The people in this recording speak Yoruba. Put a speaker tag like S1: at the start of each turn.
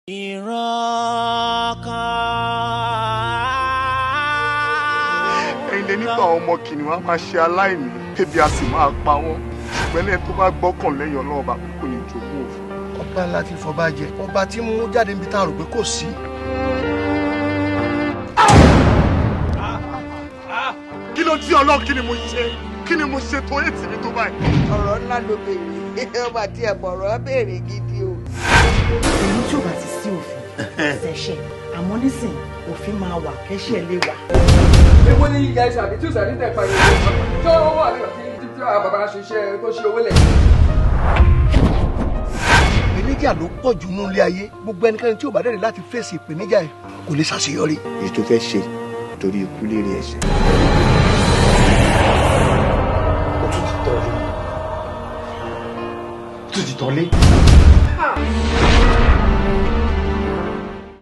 S1: ẹ̀yin lè nípa àwọn ọmọ kìnìún á máa ṣe aláìní ebi a sì máa pa wọ́n ṣùgbọ́n ẹni tó bá gbọ́kàn lẹ́yìn Ọlọ́run bá kò ní jogún òfin.
S2: ọba láti fọba jẹ ọba tí mú jáde níbi tá a rò pé kò sí.
S1: kí ló dí Ọlọ́run kí ni mo ṣe tó ètì mi tó báyìí.
S3: ọ̀rọ̀ ńlá ló béèrè ọba tí ẹ̀ bọ̀rọ̀ béèrè gidi o.
S4: èyí tí ò bá ti sí òfin ṣẹ̀ṣẹ̀ àmọ́ nísìn òfin máa wà kẹ́ṣẹ̀ lè wà.
S5: èwo ni ìyá ẹ̀ṣẹ̀ àbí tí ò sàrí tẹ̀ pariwo tó wà nígbà tí àwọn bàbá ṣiṣẹ́ tó ṣe owó lẹ̀.
S2: ìpèníjà ló pọ̀ jù nínú ilé ayé gbogbo ẹnikẹ́ni tí ò bá dẹ̀rẹ̀ láti fèsì ìpèníjà yìí kò lè ṣàṣeyọrí.
S6: èyí tó fẹ́ ṣe torí ikú lérí ẹ̀ṣẹ̀.
S2: ó tún ti tọ́lé.